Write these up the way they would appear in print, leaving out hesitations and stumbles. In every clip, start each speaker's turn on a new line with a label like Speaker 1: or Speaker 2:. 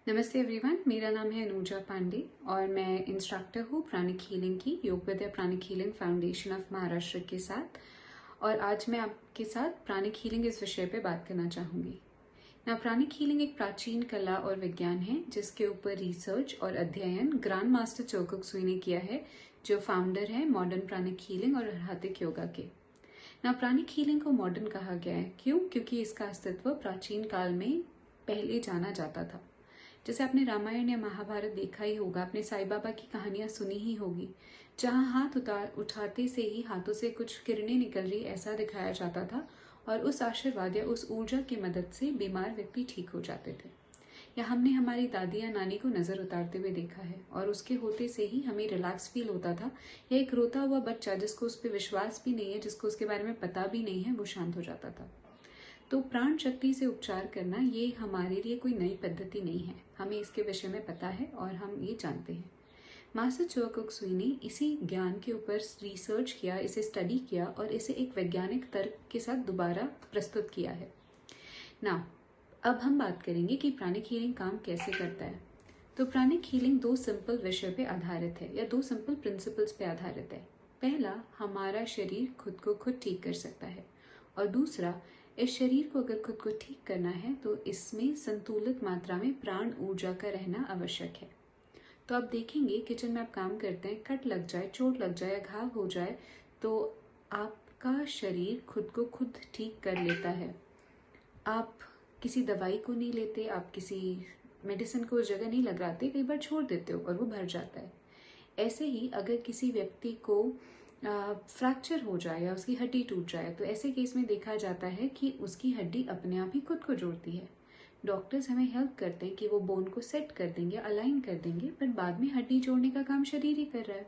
Speaker 1: नमस्ते एवरीवन, मेरा नाम है अनुजा पांडे और मैं इंस्ट्रक्टर हूँ प्राणिक हीलिंग की योग विद्या pranic healing foundation of Maharashtra के साथ। और आज मैं आपके साथ प्राणिक हीलिंग इस विषय पे बात करना चाहूँगी। ना प्राणिक हीलिंग एक प्राचीन कला और विज्ञान है जिसके ऊपर रिसर्च और अध्ययन ग्रैंड मास्टर चोकुक सुई ने किया है, जो फाउंडर है मॉडर्न प्राणिक हीलिंग और आध्यात्मिक योगा के। ना प्राणिक हीलिंग को मॉडर्न कहा गया है क्यों? क्योंकि इसका अस्तित्व प्राचीन काल में पहले जाना जाता था। जैसे आपने रामायण या महाभारत देखा ही होगा, आपने साईं बाबा की कहानियां सुनी ही होगी, जहां हाथ उठाते से ही हाथों से कुछ किरणें निकल रही ऐसा दिखाया जाता था और उस आशीर्वाद या उस ऊर्जा की मदद से बीमार व्यक्ति ठीक हो जाते थे। या हमने हमारी दादी या नानी को नजर उतारते हुए देखा है और उसके होते से ही हमें रिलैक्स फील होता था। या एक रोता हुआ बच्चा जिसको उस पर विश्वास भी नहीं है, जिसको उसके बारे में पता भी नहीं है, वो शांत हो जाता था। तो प्राण शक्ति से उपचार करना ये हमारे लिए कोई नई पद्धति नहीं है, हमें इसके विषय में पता है और हम ये जानते हैं। मास्टर चोकुक सुई ने इसी ज्ञान के ऊपर रिसर्च किया, इसे स्टडी किया और इसे एक वैज्ञानिक तर्क के साथ दोबारा प्रस्तुत किया है ना। अब हम बात करेंगे कि प्राणिक हीलिंग काम कैसे करता है। तो प्राणिक हीलिंग दो सिंपल विषय पे आधारित है या दो सिंपल प्रिंसिपल्स पे आधारित है। पहला, हमारा शरीर खुद को खुद ठीक कर सकता है, और दूसरा, इस शरीर को अगर खुद को ठीक करना है तो इसमें संतुलित मात्रा में प्राण ऊर्जा का रहना आवश्यक है। तो आप देखेंगे किचन में आप काम करते हैं, कट लग जाए, चोट लग जाए, घाव हो जाए तो आपका शरीर खुद को खुद ठीक कर लेता है। आप किसी दवाई को नहीं लेते, आप किसी मेडिसिन को उस जगह नहीं लगाते, कई बार छोड़ देते हो और वो भर जाता है। ऐसे ही अगर किसी व्यक्ति को फ्रैक्चर हो जाए या उसकी हड्डी टूट जाए तो ऐसे केस में देखा जाता है कि उसकी हड्डी अपने आप ही खुद को जोड़ती है। डॉक्टर्स हमें हेल्प करते हैं कि वो बोन को सेट कर देंगे, अलाइन कर देंगे, पर बाद में हड्डी जोड़ने का काम शरीर ही कर रहा है।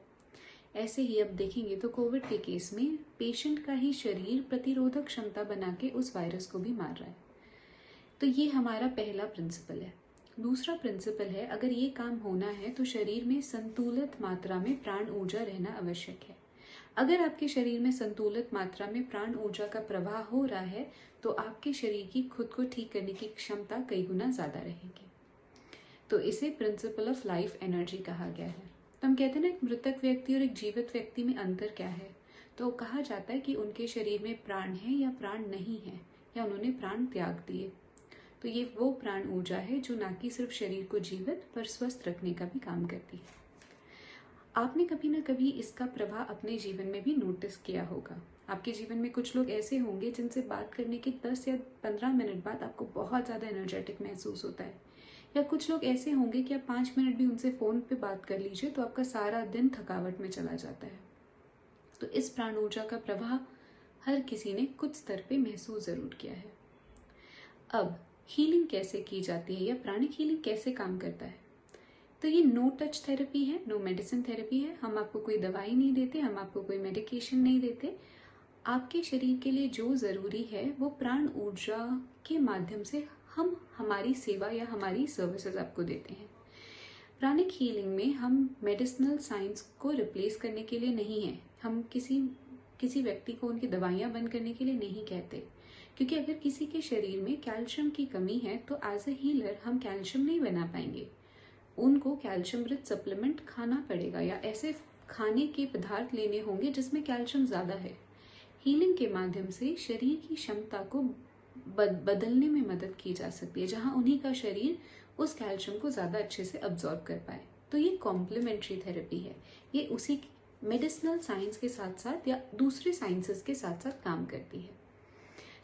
Speaker 1: ऐसे ही अब देखेंगे तो कोविड के केस में पेशेंट का ही शरीर प्रतिरोधक क्षमता बना के उस वायरस को भी मार रहा है। तो ये हमारा पहला प्रिंसिपल है। दूसरा प्रिंसिपल है, अगर ये काम होना है तो शरीर में संतुलित मात्रा में प्राण ऊर्जा रहना आवश्यक है। अगर आपके शरीर में संतुलित मात्रा में प्राण ऊर्जा का प्रवाह हो रहा है तो आपके शरीर की खुद को ठीक करने की क्षमता कई गुना ज्यादा रहेगी। तो इसे प्रिंसिपल ऑफ लाइफ एनर्जी कहा गया है। तो हम कहते हैं ना, एक मृतक व्यक्ति और एक जीवित व्यक्ति में अंतर क्या है? तो कहा जाता है कि उनके शरीर में प्राण है या प्राण नहीं है, या उन्होंने प्राण त्याग दिए। तो ये वो प्राण ऊर्जा है जो ना कि सिर्फ शरीर को जीवित पर स्वस्थ रखने का भी काम करती है। आपने कभी ना कभी इसका प्रभाव अपने जीवन में भी नोटिस किया होगा। आपके जीवन में कुछ लोग ऐसे होंगे जिनसे बात करने के 10 या 15 मिनट बाद आपको बहुत ज़्यादा एनर्जेटिक महसूस होता है। या कुछ लोग ऐसे होंगे कि आप 5 मिनट भी उनसे फ़ोन पे बात कर लीजिए तो आपका सारा दिन थकावट में चला जाता है। तो इस प्राण ऊर्जा का प्रभाव हर किसी ने कुछ स्तर पे महसूस ज़रूर किया है। अब हीलिंग कैसे की जाती है या प्राणिक हीलिंग कैसे काम करता है? तो ये नो टच थेरेपी है, नो मेडिसिन थेरेपी है। हम आपको कोई दवाई नहीं देते, हम आपको कोई मेडिकेशन नहीं देते। आपके शरीर के लिए जो ज़रूरी है वो प्राण ऊर्जा के माध्यम से हम हमारी सेवा या हमारी सर्विसेज आपको देते हैं। प्राणिक हीलिंग में हम मेडिसिनल साइंस को रिप्लेस करने के लिए नहीं है, हम किसी व्यक्ति को उनकी दवाइयाँ बंद करने के लिए नहीं कहते। क्योंकि अगर किसी के शरीर में कैल्शियम की कमी है तो एज ए हीलर हम कैल्शियम नहीं बना पाएंगे। उनको कैल्शियम रिच सप्लीमेंट खाना पड़ेगा या ऐसे खाने के पदार्थ लेने होंगे जिसमें कैल्शियम ज़्यादा है। हीलिंग के माध्यम से शरीर की क्षमता को बदलने में मदद की जा सकती है, जहां उन्हीं का शरीर उस कैल्शियम को ज़्यादा अच्छे से अब्जॉर्ब कर पाए। तो ये कॉम्प्लीमेंट्री थेरेपी है, ये उसी मेडिसिनल साइंस के साथ साथ या दूसरे साइंसेस के साथ साथ काम करती है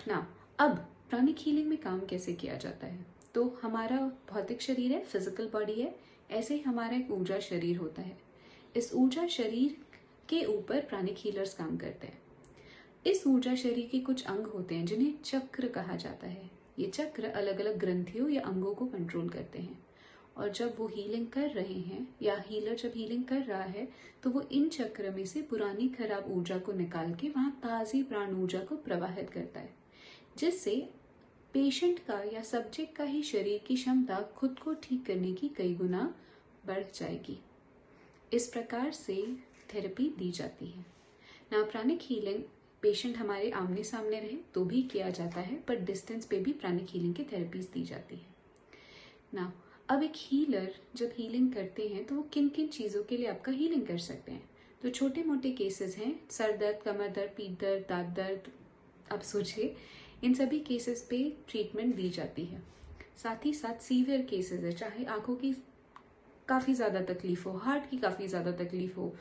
Speaker 1: ना। अब प्राणिक हीलिंग में काम कैसे किया जाता है? तो हमारा भौतिक शरीर है, फिजिकल बॉडी है, ऐसे ही हमारा एक ऊर्जा शरीर होता है। इस ऊर्जा शरीर के ऊपर प्राणिक हीलर्स काम करते हैं। इस ऊर्जा शरीर के कुछ अंग होते हैं जिन्हें चक्र कहा जाता है। ये चक्र अलग अलग ग्रंथियों या अंगों को कंट्रोल करते हैं, और जब वो हीलिंग कर रहे हैं या हीलर जब हीलिंग कर रहा है तो वो इन चक्र में से पुरानी खराब ऊर्जा को निकाल के वहां ताजी प्राण ऊर्जा को प्रवाहित करता है, जिससे पेशेंट का या सब्जेक्ट का ही शरीर की क्षमता खुद को ठीक करने की कई गुना बढ़ जाएगी। इस प्रकार से थेरेपी दी जाती है ना। प्राणिक हीलिंग पेशेंट हमारे आमने सामने रहे तो भी किया जाता है, पर डिस्टेंस पे भी प्राणिक हीलिंग की थेरेपीज दी जाती है ना। अब एक हीलर जब हीलिंग करते हैं तो वो किन किन चीज़ों के लिए आपका हीलिंग कर सकते हैं। तो छोटे मोटे केसेस हैं, सर दर्द, कमर दर्द, पीठ दर्द, दांत दर्द, आप सोचिए, इन सभी केसेस पे ट्रीटमेंट दी जाती है। साथ ही साथ सीवियर केसेस है, चाहे आंखों की काफ़ी ज़्यादा तकलीफ हो, हार्ट की काफ़ी ज़्यादा तकलीफ हो,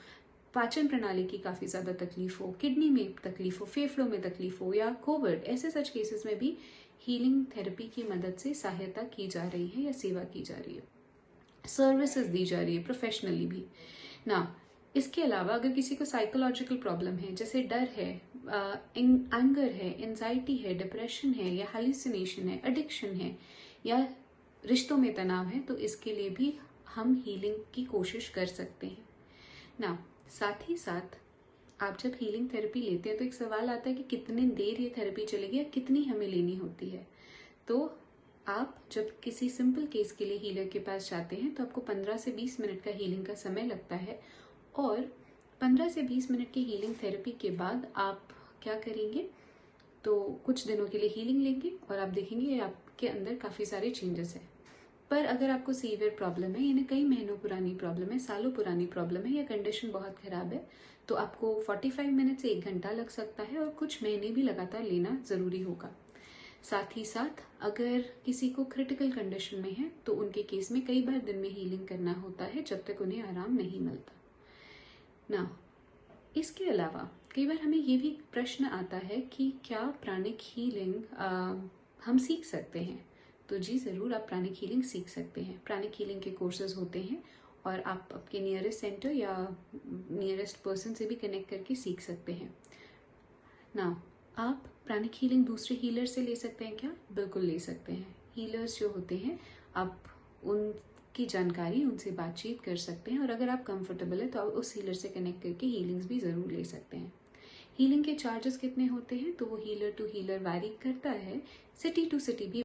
Speaker 1: पाचन प्रणाली की काफ़ी ज़्यादा तकलीफ हो, किडनी में तकलीफ हो, फेफड़ों में तकलीफ हो या कोविड, ऐसे सच केसेस में भी हीलिंग थेरेपी की मदद से सहायता की जा रही है या सेवा की जा रही है, सर्विसेज दी जा रही है प्रोफेशनली भी ना। इसके अलावा अगर किसी को साइकोलॉजिकल प्रॉब्लम है, जैसे डर है, एंगर है, एंजाइटी है, डिप्रेशन है या हेलुसिनेशन है, एडिक्शन है या रिश्तों में तनाव है, तो इसके लिए भी हम हीलिंग की कोशिश कर सकते हैं ना। साथ ही साथ आप जब हीलिंग थेरेपी लेते हैं तो एक सवाल आता है कि कितने देर ये थेरेपी चलेगी या कितनी हमें लेनी होती है। तो आप जब किसी सिंपल केस के लिए हीलर के पास जाते हैं तो आपको 15 से 20 मिनट का हीलिंग का समय लगता है, और 15 से 20 मिनट की हीलिंग थेरेपी के बाद आप क्या करेंगे, तो कुछ दिनों के लिए हीलिंग लेंगे और आप देखेंगे आपके अंदर काफ़ी सारे चेंजेस हैं। पर अगर आपको सीवियर प्रॉब्लम है, यानी कई महीनों पुरानी प्रॉब्लम है, सालों पुरानी प्रॉब्लम है या कंडीशन बहुत खराब है, तो आपको 45 मिनट से 1 घंटा लग सकता है और कुछ महीने भी लगातार लेना ज़रूरी होगा। साथ ही साथ अगर किसी को क्रिटिकल कंडीशन में है तो उनके केस में कई बार दिन में हीलिंग करना होता है जब तक उन्हें आराम नहीं मिलता ना। इसके अलावा कई बार हमें ये भी प्रश्न आता है कि क्या प्राणिक हीलिंग हम सीख सकते हैं। तो जी ज़रूर, आप प्राणिक हीलिंग सीख सकते हैं। प्राणिक हीलिंग के कोर्सेज होते हैं और आप आपके नियरेस्ट सेंटर या नियरेस्ट पर्सन से भी कनेक्ट करके सीख सकते हैं ना। आप प्राणिक हीलिंग दूसरे हीलर से ले सकते हैं क्या? बिल्कुल ले सकते हैं। हीलर्स जो होते हैं, आप उनकी जानकारी, उनसे बातचीत कर सकते हैं और अगर आप कंफर्टेबल है तो आप उस हीलर से कनेक्ट करके हीलिंग्स भी ज़रूर ले सकते हैं। हीलिंग के चार्जेस कितने होते हैं, तो वो हीलर टू हीलर वैरी करता है, सिटी टू सिटी भी